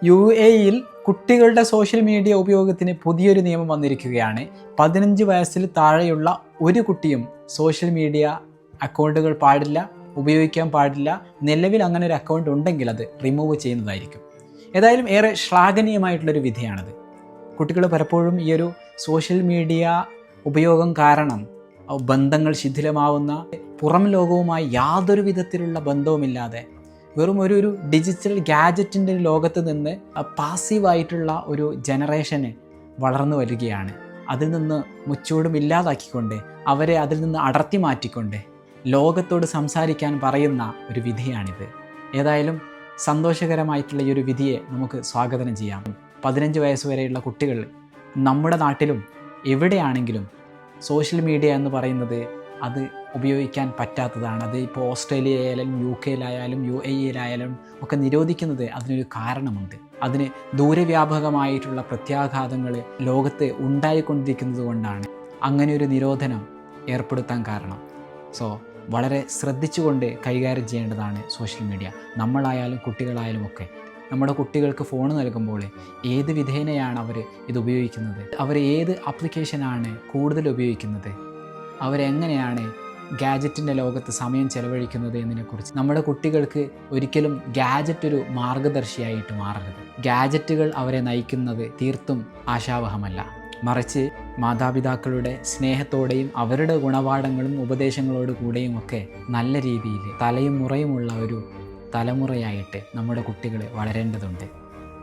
UAE-യിൽ കുട്ടികളുടെ social media ഉപയോഗത്തിന് പുതിയൊരു നിയമം വന്നിരിക്കുകയാണ്. 15 വയസ്സിൽ താഴെയുള്ള ഒരു കുട്ടിയും സോഷ്യൽ മീഡിയ അക്കൗണ്ടുകൾ ഉപയോഗിക്കാൻ പാടില്ല. നിലവിൽ അങ്ങനെ ഒരു അക്കൗണ്ട് ഉണ്ടെങ്കിൽ അത് റിമൂവ് ചെയ്യുന്നതായിരിക്കും. ഏതായാലും ഏറെ ശ്ലാഘനീയമായിട്ടുള്ളൊരു വിധിയാണത്. കുട്ടികൾ പലപ്പോഴും ഈ ഒരു സോഷ്യൽ മീഡിയ ഉപയോഗം കാരണം ബന്ധങ്ങൾ ശിഥിലമാവുന്ന, പുറം ലോകവുമായി യാതൊരു വിധത്തിലുള്ള ബന്ധവുമില്ലാതെ വെറും ഒരു ഡിജിറ്റൽ ഗാഡ്ജറ്റിൻ്റെ ലോകത്ത് നിന്ന് പാസീവായിട്ടുള്ള ഒരു ജനറേഷന് വളർന്നു വരികയാണ്. അതിൽ നിന്ന് മുച്ചൂടും ഇല്ലാതാക്കിക്കൊണ്ട്, അവരെ അതിൽ നിന്ന് അടർത്തി മാറ്റിക്കൊണ്ട് ലോകത്തോട് സംസാരിക്കാൻ പറയുന്ന ഒരു വിധിയാണിത്. ഏതായാലും സന്തോഷകരമായിട്ടുള്ള ഈ ഒരു വിധിയെ നമുക്ക് സ്വാഗതം ചെയ്യാം. 15 വയസ്സ് വരെയുള്ള കുട്ടികൾ നമ്മുടെ നാട്ടിലും എവിടെയാണെങ്കിലും സോഷ്യൽ മീഡിയ എന്ന് പറയുന്നത് അത് ഉപയോഗിക്കാൻ പറ്റാത്തതാണ്. അത് ഇപ്പോൾ ഓസ്ട്രേലിയയിലായാലും UK-യിലായാലും UAE-യിലായാലും ഒക്കെ നിരോധിക്കുന്നത് അതിനൊരു കാരണമുണ്ട്. അതിന് ദൂരവ്യാപകമായിട്ടുള്ള പ്രത്യാഘാതങ്ങൾ ലോകത്ത് ഉണ്ടായിക്കൊണ്ടിരിക്കുന്നത് കൊണ്ടാണ് അങ്ങനെ ഒരു നിരോധനം ഏർപ്പെടുത്താൻ കാരണം. വളരെ ശ്രദ്ധിച്ചുകൊണ്ട് കൈകാര്യം ചെയ്യേണ്ടതാണ് സോഷ്യൽ മീഡിയ. നമ്മളായാലും കുട്ടികളായാലും ഒക്കെ നമ്മുടെ കുട്ടികൾക്ക് ഫോൺ നൽകുമ്പോൾ ഏത് വിധേനയാണ് അവർ ഇത് ഉപയോഗിക്കുന്നത്, അവർ ഏത് ആപ്ലിക്കേഷനാണ് കൂടുതൽ ഉപയോഗിക്കുന്നത്, അവരെങ്ങനെയാണ് ഗാഡ്ജറ്റിൻ്റെ ലോകത്ത് സമയം ചെലവഴിക്കുന്നത് എന്നതിനെക്കുറിച്ച് നമ്മുടെ കുട്ടികൾക്ക് ഒരിക്കലും ഗാഡ്ജറ്റ് ഒരു മാർഗദർശിയായിട്ട് മാറരുത്. ഗാഡ്ജറ്റുകൾ അവരെ നയിക്കുന്നത് തീർത്തും ആശാവഹമല്ല. മറിച്ച് മാതാപിതാക്കളുടെ സ്നേഹത്തോടെയും അവരുടെ ഗുണപാഠങ്ങളും ഉപദേശങ്ങളോട് കൂടെയും ഒക്കെ നല്ല രീതിയിൽ തലയും മുറയുമുള്ള ഒരു തലമുറയായിട്ട് നമ്മുടെ കുട്ടികൾ വളരേണ്ടതുണ്ട്.